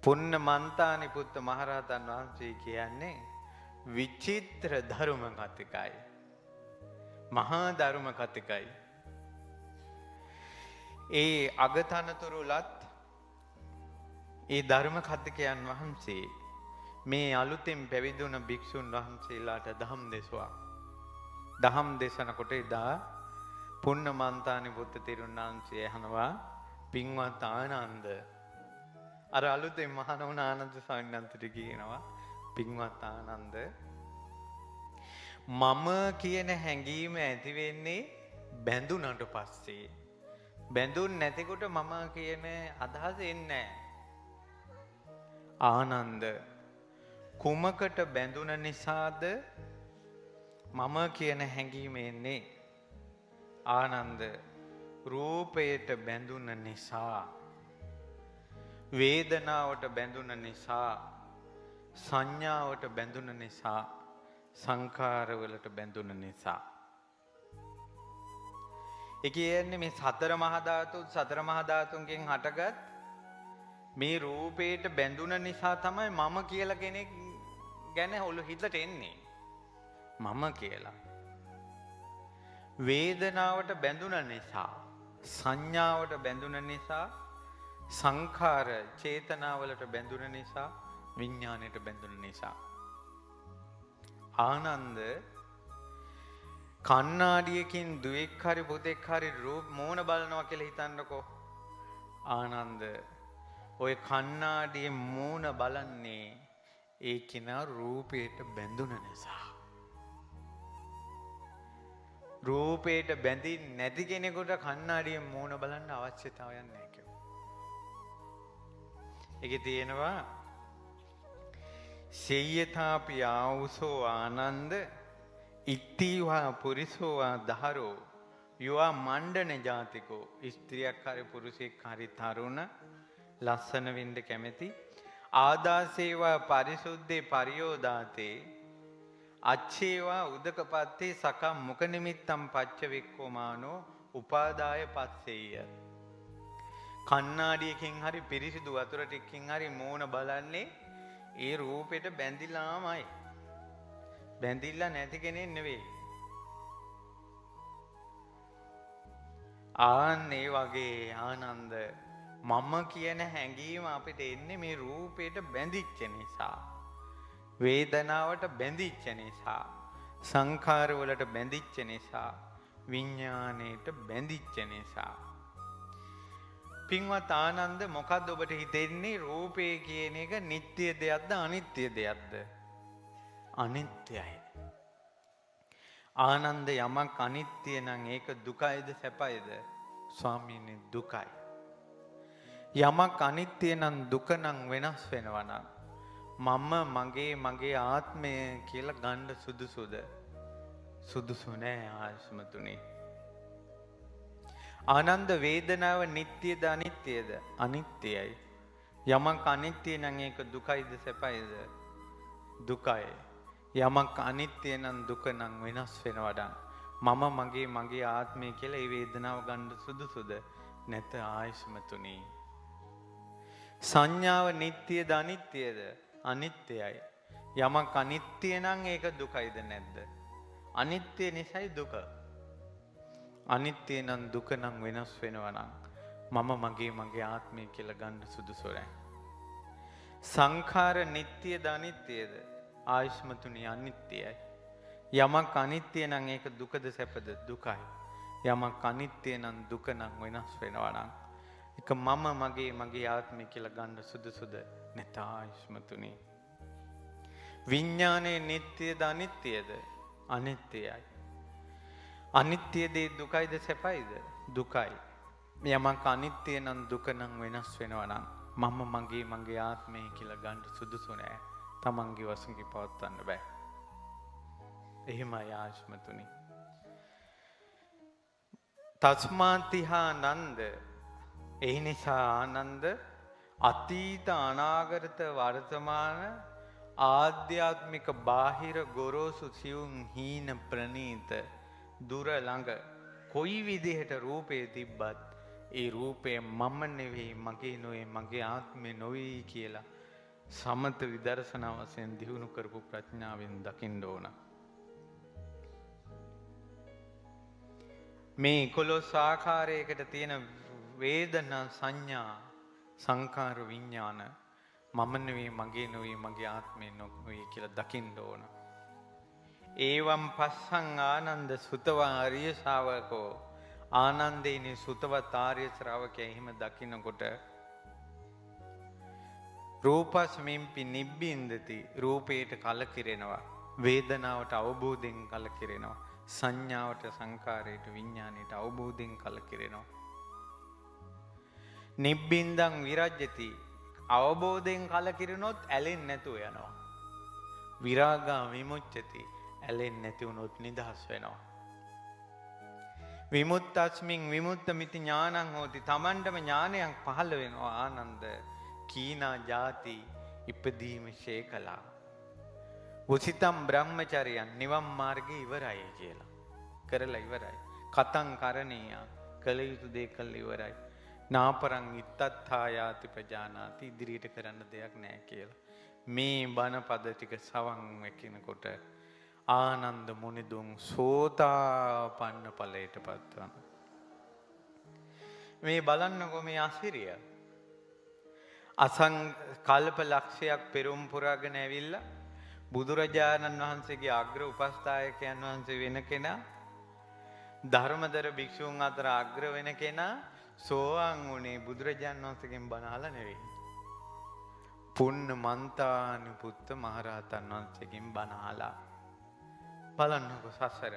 පුන්න මන්තානි පුත්ත මහරහතන් වහන්සේ කියන්නේ විචිත්‍ර ධර්ම කතිකයි. මහා ධර්ම කතිකයි. ඒ අගතනතුරුලත් ඒ ධර්ම කතිකයන් වහන්සේ මේ අලුතෙන් පැවිදුණ භික්ෂුන් වහන්සේලාට දහම් දෙසුවා. දහම් දේශනකොට එදා පුන්න මන්තානි පුත්ත තෙරුන් වහන්සේ අහනවා පින්වත් ආනන්ද අර අලුතෙන් මහාන වුණ ආනන්ද ස්වාමීන් වහන්සේට කියනවා පින්වත් ආනන්ද මම කියන හැඟීම ඇති වෙන්නේ බැඳුනට පස්සේ. බැඳුන් නැතිකොට මම කියන අදහස එන්නේ ආනන්ද කුමකට බැඳුන නිසාද මම කියන හැඟීම එන්නේ? ආනන්ද රූපයට බැඳුන නිසා, වේදනාවට බැඳුන නිසා, සංඥාවට බැඳුන නිසා, සංඛාරවලට බැඳුන නිසා. ඒ කියන්නේ මේ සතර මහා ධාතුන්ගෙන් හටගත් මේ රූපයට බැඳුන නිසා තමයි මම කියලා කෙනෙක් ගැන ඔලු හිතට එන්නේ. මම කියලා. වේදනාවට බැඳුන නිසා, සංඥාවට බැඳුන නිසා, සංඛාර චේතනාවලට බැඳුන නිසා, විඥාණයට බැඳුන නිසා. ආනන්ද කණ්ණාඩියකින් දුවෙක් හරි පුතෙක් හරි රූප මෝන බලනවා කියලා හිතන්නකෝ. ආනන්ද ඔය කණ්ණාඩියේ මෝන බලන්නේ ඒ කෙනා රූපයට බැඳුන නිසා. රූපයට බැඳින්නේ නැති කෙනෙකුට කණ්ණාඩියෙන් මූණ බලන්න අවශ්‍යතාවයක් නැහැ කිව්වා. ඒකේ තියෙනවා සේයථාපි ආවුසෝ ආනන්ද ඉත්තීවා පුරිසෝවා දහරෝ යවා මණ්ඩන ජාතිකෝ. ස්ත්‍රියක් හරි පුරුෂයෙක් හරි තරුණ ලස්සන වෙන්න කැමැති ආදාසේවා පරිසුද්ධේ පරියෝදාතේ අච්චේවා උදකපත්තේ සකම් මුඛ නිමිත්තම් පච්ච වික්කෝමානෝ උපාදාය පස්සෙය. කණ්ණාඩියකින් හරි පිරිසිදු වතුර ටිකකින් හරි මූණ බලන්නේ ඒ රූපෙට බැඳිලාමයි. බැඳිලා නැති කෙනෙක් නෙවෙයි. ආන්නේ වගේ ආනන්ද මම කියන හැඟීම අපිට එන්නේ මේ රූපයට බැඳිච්ච නිසා. වේදනාවට බැඳිච්ච නිසා, සංඛාරවලට බැඳිච්ච නිසා, විඥාණයට බැඳිච්ච නිසා. පින්වත් ආනන්ද මොකද්ද ඔබට හිතෙන්නේ? රූපය කියන එක නිට්ටය දෙයක්ද අනිත්‍ය දෙයක්ද? අනිත්‍යයි. ආනන්ද යමක් අනිත්‍ය නම් ඒක දුකයිද සැපයිද? ස්වාමීනි දුකයි. යමක් අනිත්‍ය නම් දුක නම් වෙනස් වෙනවා නම් මම මගේ ආත්මය කියලා ගන්න සුදුසුද? සුදුසු නෑ ආශ්මතුනි. ආනන්ද වේදනාව නිට්ටයද අනිත්‍යද? අනිත්‍යයි. යමක් අනිත්‍ය නම් ඒක දුකයිද සැපයිද? දුකයි. යමක් අනිත්‍ය නම් දුක නම් වෙනස් වෙනවා නම් මගේ ආත්මය කියලා ඒ වේදනාව ගන්න සුදුසුද? නැත ආශ්මතුනි. සංඥාව නිට්ටයද අනිත්‍යද? අනිත්‍යයි. යමක් අනිත්‍ය නම් ඒක දුකයිද නැද්ද? අනිත්‍ය නිසායි දුක. අනිත්‍ය නම් දුක නම් වෙනස් වෙනවා නම් මගේ ආත්මය කියලා ගන්න සුදුසු නැහැ. සංඛාර නිට්ටයද අනිත්‍යද? ආයුෂ්මතුනි අනිත්‍යයි. යමක් අනිත්‍ය නම් ඒක දුකද සැපද? දුකයි. යමක් අනිත්‍ය නම් දුක නම් වෙනස් වෙනවා නම් ඒක මගේ ආත්මය කියලා ගන්න සුදුසුද? නැත ආයුෂ්මතුනි. විඥානේ නිට්ටයද අනිත්‍යද? අනිත්‍යයි. අනිත්‍ය දේ දුකයිද සැපයිද? දුකයි. යමක් අනිත්‍ය නම් දුක නම් වෙනස් වෙනවා නම් මගේ ආත්මය කියලා ගන්න සුදුසු නෑ. තමන්ගේ වශයෙන් පවත්වන්න බෑ. එහෙමයි ආශ්මතුනි. තස්මාතිහා නන්ද ඒ නිසා ආනන්ද අතීත අනාගත වර්තමාන ආධ්‍යාත්මික බාහිර ගොරෝසු සියුම් හීන ප්‍රනීත දුර ළඟ කොයි විදිහට රූපේ තිබ්බත් ඒ රූපය මම නෙවෙයි, මගේ නොවේ, මගේ ආත්මේ නොවේ කියලා සමත විදර්ශනා වශයෙන් දියුණු කරපු ප්‍රඥාවෙන් දකින්න ඕන. මේ 11 ආකාරයකට තියෙන වේදනා සංඥා සංකාර විඥාන මම නෙවෙයි, මගේ නොවේ, මගේ ආත්මේ නොවේ කියලා දකින්න ඕන. ඒවම් පස්සං ආනන්ද සුතවා ආර්ය ශාවකෝ, ආනන්දේනි සුතවත් ආර්ය ශ්‍රාවකයා එහෙම දකින්නකොට රූපස්මින්පි නිබ්බින්දති, රූපයට කලකිරෙනවා, වේදනාවට අවබෝධයෙන් කලකිරෙනවා, සංඥාවට සංකාරයට විඥාණයට අවබෝධයෙන් කලකිරෙනවා. නිබ්බින්දං විරජ්‍යති, අවබෝධයෙන් කලකිරුණොත් ඇලෙන්නේ නැතුව යනවා. විරාගා විමුච්ඡති, ඇලෙන්නේ නැති වුණොත් නිදහස් වෙනවා. විමුක්තස්මින් විමුක්තമിതി ඥානං හෝති, තමන්ටම ඥානයක් පහළ වෙනවා. ආනන්ද කීනා ජාති ඉපදීම ශේකලා, උසිතම් බ්‍රහ්මචර්යයන් නිවන් මාර්ගය ඉවරයි කියලා කරලා ඉවරයි. කතං කරණීය, කළ යුතු දේ කළ ඉවරයි. නාපරං ඉත්තත්ථායාති ප්‍රජානාති, ඉදිරියට කරන්න දෙයක් නැහැ කියලා. මේ බණ පද ටික සවන් වෙකිනකොට ආනන්ද මුනිදුන් සෝතාපන්න ඵලයට පත්වන. මේ බලන්නකො මේ අසිරිය කල්ප ලක්ෂයක් පෙරම් පුරාගෙන ඇවිල්ලා බුදුරජාණන් වහන්සේගේ අග්‍ර උපස්ථායකයන් වහන්සේ වෙන කෙනා, ධර්මදර භික්ෂූන් අතර අග්‍ර වෙන කෙනා සෝවාන් වුණේ බුදුරජාණන් වහන්සේගෙන් බණ අහලා නෙවෙයි. පුන්න මන්තානි පුත්ත මහරහතන් වහන්සේගෙන් බණ අහලා. බලන්නකො සසර.